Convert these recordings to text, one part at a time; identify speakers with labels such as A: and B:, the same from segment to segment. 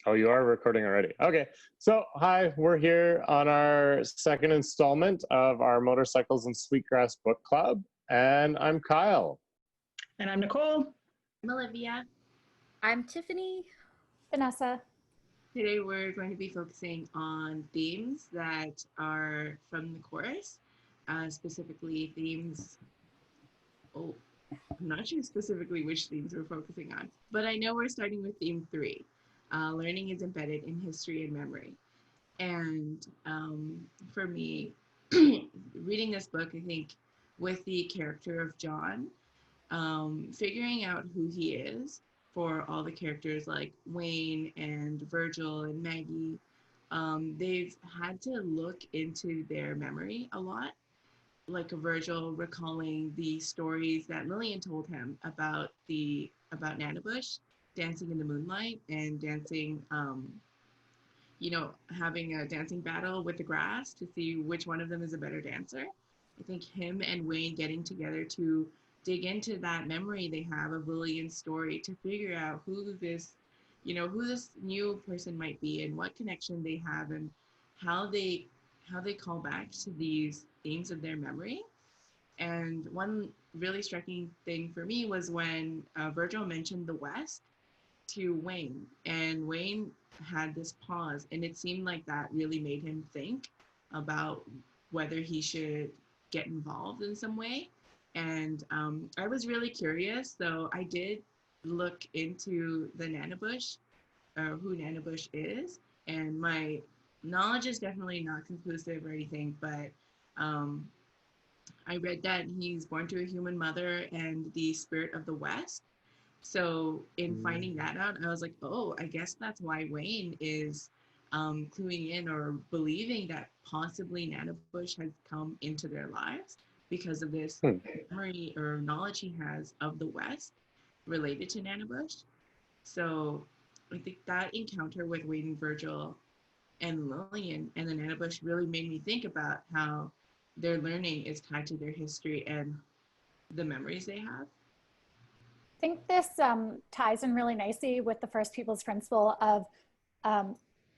A: Oh, you are recording already. Okay. So, hi, we're here on our second installment of our Motorcycles and Sweetgrass book club. And I'm Kyle.
B: And I'm Nicole.
C: I'm Olivia.
D: I'm Tiffany.
E: Vanessa.
C: Today we're going to be focusing on themes that are from the chorus, specifically themes. Oh, I'm not sure specifically which themes we're focusing on, but I know we're starting with theme 3. Learning is embedded in history and memory. And for me, reading this book, I think with the character of John, figuring out who he is for all the characters like Wayne and Virgil and Maggie, they've had to look into their memory a lot. Like Virgil recalling the stories that Lillian told him about Nana Bush dancing in the moonlight and dancing, having a dancing battle with the grass to see which one of them is a better dancer. I think him and Wayne getting together to dig into that memory they have of Lillian's story to figure out who this new person might be and what connection they have and how they call back to these themes of their memory. And one really striking thing for me was when Virgil mentioned the West to Wayne, and Wayne had this pause, and it seemed like that really made him think about whether he should get involved in some way. And I was really curious, so I did look into the Nana Bush, who Nana Bush is, and my knowledge is definitely not conclusive or anything, but I read that he's born to a human mother and the spirit of the West. So in finding that out, I was like, oh, I guess that's why Wayne is cluing in or believing that possibly Nana Bush has come into their lives because of this memory or knowledge he has of the West related to Nana Bush. So I think that encounter with Wayne and Virgil and Lillian and the Nana Bush really made me think about how their learning is tied to their history and the memories they have.
E: I think this ties in really nicely with the First People's principle of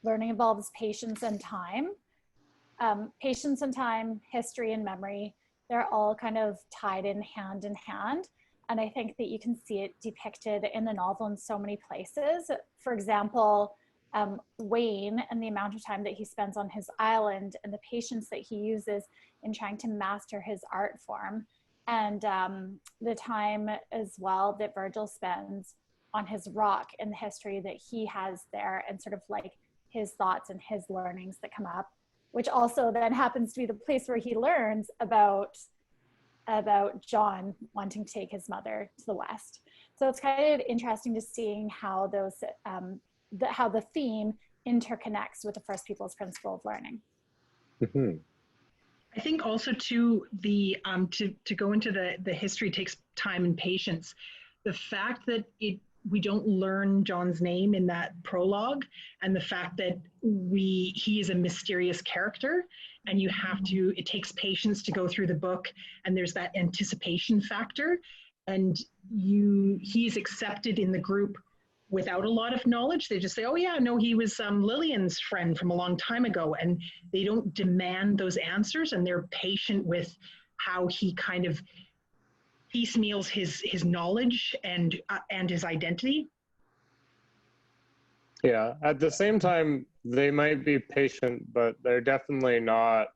E: learning involves patience and time. Patience and time, history and memory, they're all kind of tied in hand. And I think that you can see it depicted in the novel in so many places. For example, Wayne and the amount of time that he spends on his island and the patience that he uses in trying to master his art form. And the time as well that Virgil spends on his rock and the history that he has there and sort of like his thoughts and his learnings that come up, which also then happens to be the place where he learns about John wanting to take his mother to the West. So it's kind of interesting to seeing how those, how the theme interconnects with the First People's principle of learning.
A: Mm-hmm.
B: I think also too, the to go into the history takes time and patience. The fact that we don't learn John's name in that prologue, and the fact that he is a mysterious character, and it takes patience to go through the book, and there's that anticipation factor, and he's accepted in the group without a lot of knowledge. They just say, oh yeah, no, he was Lillian's friend from a long time ago. And they don't demand those answers, and they're patient with how he kind of piecemeals his knowledge and his identity.
A: Yeah, at the same time, they might be patient, but they're definitely not,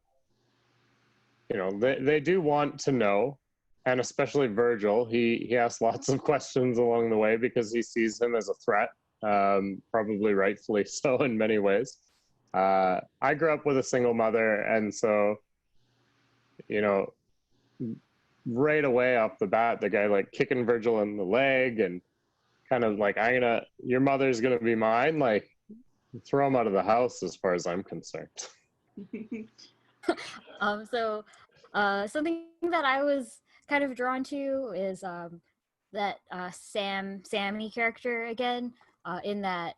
A: they do want to know. And especially Virgil, he asks lots of questions along the way because he sees him as a threat, probably rightfully so in many ways. I grew up with a single mother, and so, right away off the bat, the guy like kicking Virgil in the leg and kind of like, your mother's gonna be mine, like throw him out of the house as far as I'm concerned.
D: Something that I was kind of drawn to is that Sammy character again, in that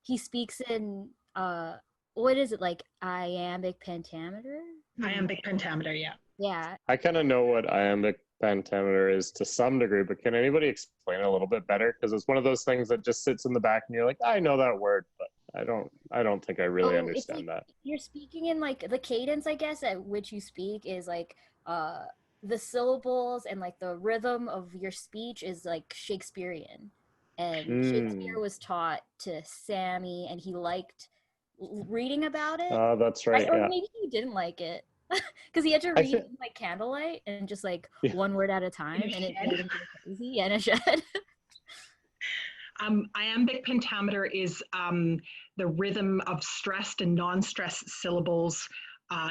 D: he speaks in what is it, like iambic pentameter?
B: Iambic pentameter, yeah.
D: Yeah.
A: I kind of know what iambic pentameter is to some degree, but can anybody explain it a little bit better? Because it's one of those things that just sits in the back and you're like, I know that word, but I don't think I really
D: Oh, it's like
A: understand that.
D: you're speaking in like the cadence, I guess, at which you speak is like uh the syllables and like the rhythm of your speech is like Shakespearean. And Shakespeare
A: Mm.
D: was taught to Sammy and he liked reading about it,
A: That's
D: right?
A: right.
D: Or
A: Yeah.
D: maybe he didn't like it. Because he had to
A: I
D: read
A: think.
D: in like candlelight and just like
A: Yeah.
D: one word at a
B: In a
D: time, and it
B: shed.
D: made him go crazy. Yeah, in a shed.
B: Iambic pentameter is the rhythm of stressed and non-stressed syllables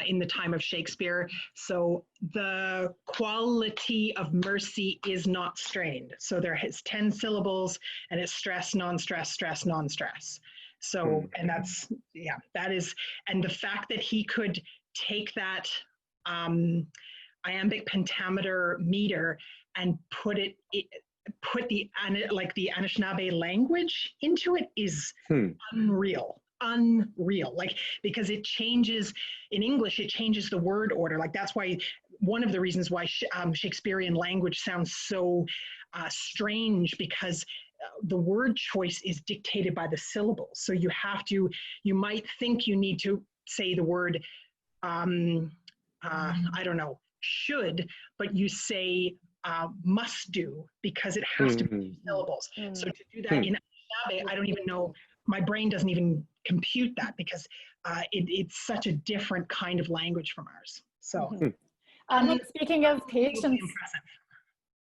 B: in the time of Shakespeare. So the quality of mercy is not strained. So there is 10 syllables and it's stress, non-stress, stress, non-stress. So, and that's, yeah, that is, and the fact that he could take that iambic pentameter meter and put the like the Anishinaabe language into it is
A: Hmm.
B: unreal, like, because it changes in English, it changes the word order. Like that's why one of the reasons why Shakespearean language sounds so strange, because the word choice is dictated by the syllables. So you might think you need to say the word I don't know, should, but you say must do because it has to be
A: Hmm.
B: syllables. So to do that
A: Hmm.
B: in Anishinaabe, I don't even know, my brain doesn't even compute that because it's such a different kind of language from ours. So
E: Speaking of patience,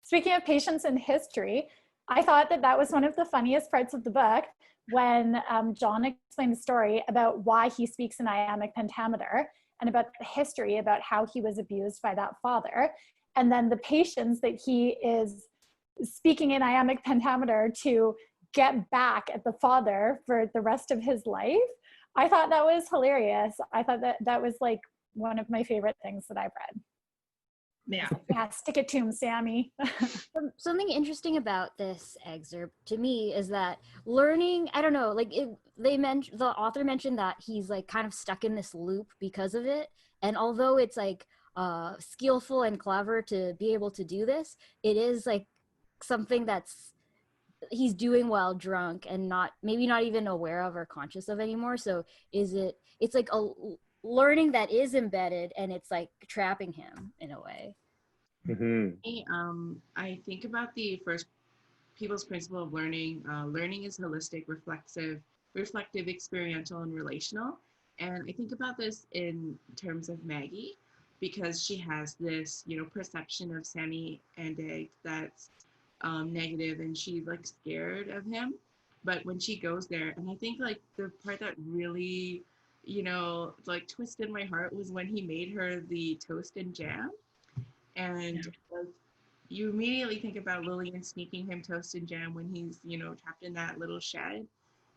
E: speaking of patience in history, I thought that that was one of the funniest parts of the book when John explained the story about why he speaks in iambic pentameter and about the history about how he was abused by that father. And then the patience that he is speaking in iambic pentameter to get back at the father for the rest of his life. I thought that was hilarious. I thought that that was like one of my favorite things that I've read. Yeah, stick it to him, Sammy.
D: Something interesting about this excerpt to me is that learning, I don't know, like the author mentioned that he's like kind of stuck in this loop because of it. And although it's like skillful and clever to be able to do this, it is like something that's he's doing while drunk and maybe not even aware of or conscious of anymore. So it's like a learning that is embedded and it's like trapping him in a way.
A: Mm-hmm.
C: I think about the first people's principle of learning. Learning is holistic, reflective, experiential, and relational. And I think about this in terms of Maggie, because she has this, perception of Sammy and Egg that's negative, and she's like scared of him. But when she goes there, and I think like the part that really, like twisted my heart was when he made her the toast and jam. And like, you immediately think about Lillian sneaking him toast and jam when he's, trapped in that little shed.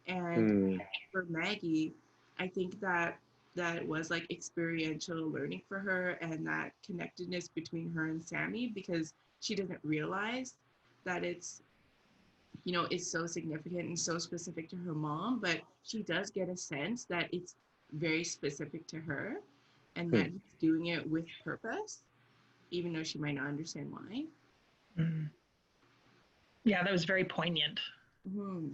C: And for Maggie, I think that that was like experiential learning for her, and that connectedness between her and Sammy, because she doesn't realize that it's so significant and so specific to her mom, but she does get a sense that it's very specific to her and that he's doing it with purpose, even though she might not understand why.
B: Yeah, that was very poignant.
C: Mm-hmm.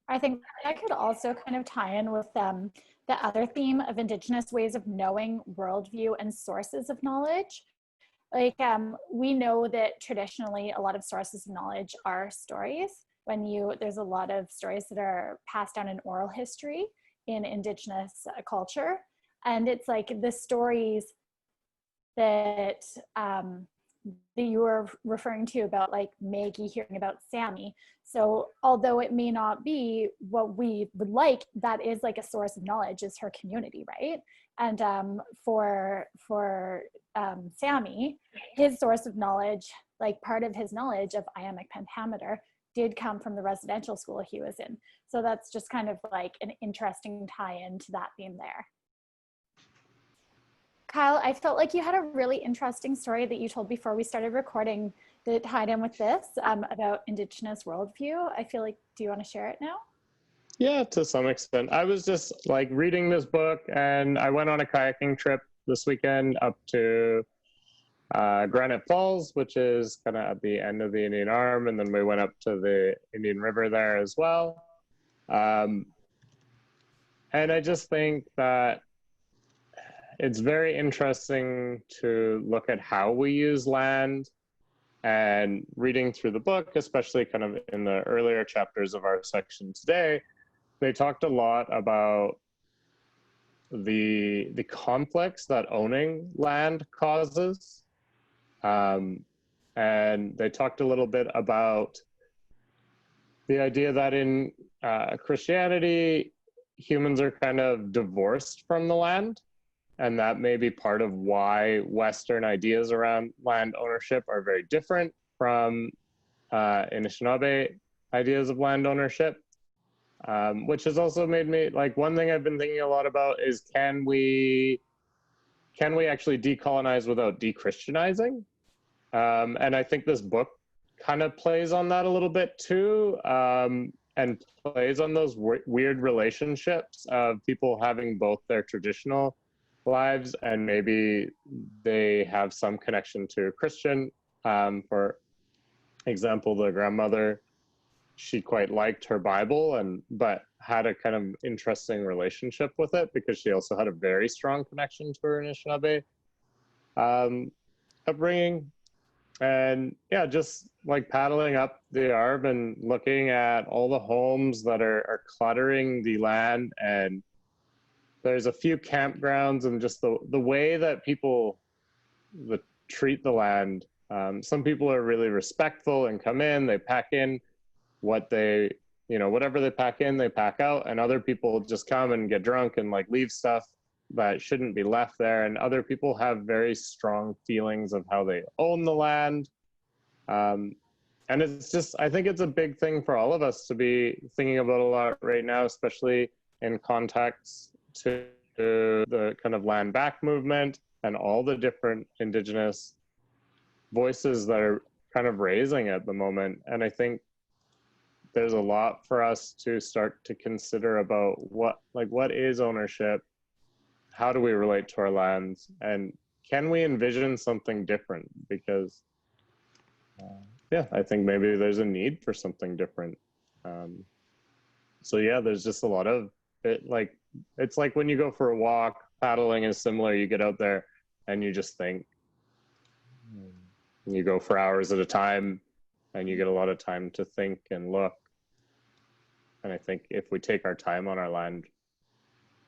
E: I think that could also kind of tie in with the other theme of Indigenous ways of knowing worldview and sources of knowledge. Like we know that traditionally a lot of sources of knowledge are stories. There's a lot of stories that are passed down in oral history in Indigenous culture. And it's like the stories that you were referring to about like Maggie hearing about Sammy. So although it may not be what we would like, that is like a source of knowledge, is her community, right? And for Sammy, his source of knowledge, like part of his knowledge of iambic pentameter, did come from the residential school he was in. So that's just kind of like an interesting tie-in to that theme there. Kyle, I felt like you had a really interesting story that you told before we started recording that tied in with this about Indigenous worldview. I feel like, do you want to share it now?
A: Yeah, to some extent. I was just like reading this book, and I went on a kayaking trip this weekend up to Granite Falls, which is kind of at the end of the Indian Arm, and then we went up to the Indian River there as well. Um, and I just think that it's very interesting to look at how we use land, and reading through the book, especially kind of in the earlier chapters of our section today, they talked a lot about the conflicts that owning land causes. And they talked a little bit about the idea that in Christianity, humans are kind of divorced from the land. And that may be part of why Western ideas around land ownership are very different from Anishinaabe ideas of land ownership. Which has also made me, like, one thing I've been thinking a lot about is can we actually decolonize without de-Christianizing? And I think this book kind of plays on that a little bit too, and plays on those weird relationships of people having both their traditional lives and maybe they have some connection to Christian. For example, the grandmother, she quite liked her Bible, but had a kind of interesting relationship with it because she also had a very strong connection to her Anishinaabe upbringing. And yeah, just like paddling up the Arb and looking at all the homes that are cluttering the land, and there's a few campgrounds, and just the way that people treat the land. Some people are really respectful and come in, they pack in what they, whatever they pack in, they pack out, and other people just come and get drunk and like leave stuff that shouldn't be left there. And other people have very strong feelings of how they own the land. And it's just, I think it's a big thing for all of us to be thinking about a lot right now, especially in context to the kind of land back movement and all the different Indigenous voices that are kind of raising at the moment. And I think there's a lot for us to start to consider about what is ownership? How do we relate to our lands? And can we envision something different? Because, I think maybe there's a need for something different. So yeah, there's just a lot of it. Like, it's like when you go for a walk, paddling is similar. You get out there and you just think, and you go for hours at a time and you get a lot of time to think and look. And I think if we take our time on our land,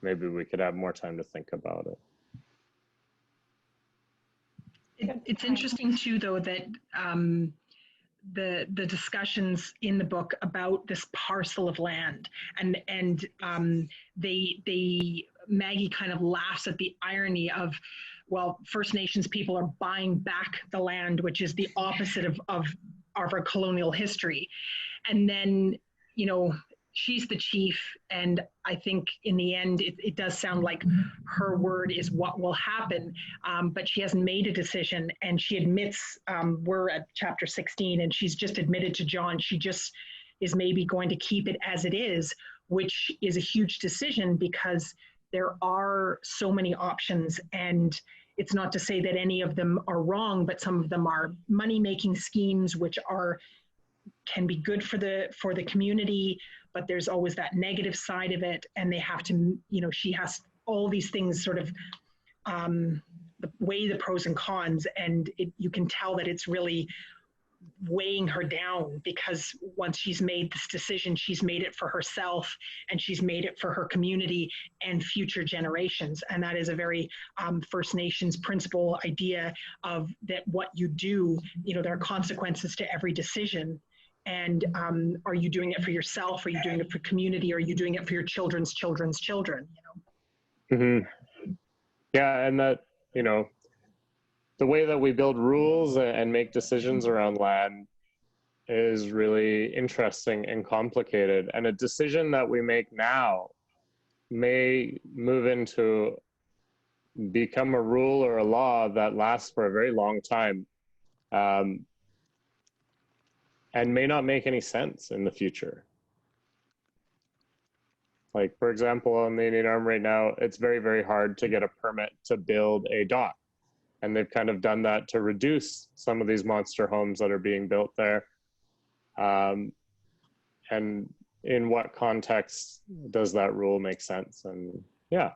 A: maybe we could have more time to think about it.
B: It's interesting too, though, that the discussions in the book about this parcel of land, and Maggie kind of laughs at the irony of, well, First Nations people are buying back the land, which is the opposite of our colonial history, and then she's the chief, and I think in the end, it does sound like her word is what will happen, but she hasn't made a decision, and she admits, we're at chapter 16, and she's just admitted to John, she just is maybe going to keep it as it is, which is a huge decision because there are so many options, and it's not to say that any of them are wrong, but some of them are money-making schemes, which can be good for the community, but there's always that negative side of it, and they have to, she has all these things sort of weigh the pros and cons, and you can tell that it's really weighing her down, because once she's made this decision, she's made it for herself, and she's made it for her community and future generations. And that is a very First Nations principle idea of that what you do, there are consequences to every decision. And are you doing it for yourself? Are you doing it for community? Are you doing it for your children's children's children?
A: Mm-hmm. Yeah, and that, the way that we build rules and make decisions around land is really interesting and complicated. And a decision that we make now may move into become a rule or a law that lasts for a very long time. And may not make any sense in the future. Like, for example, on the Indian Arm right now, it's very, very hard to get a permit to build a dock. And they've kind of done that to reduce some of these monster homes that are being built there. And in what context does that rule make sense? And yeah.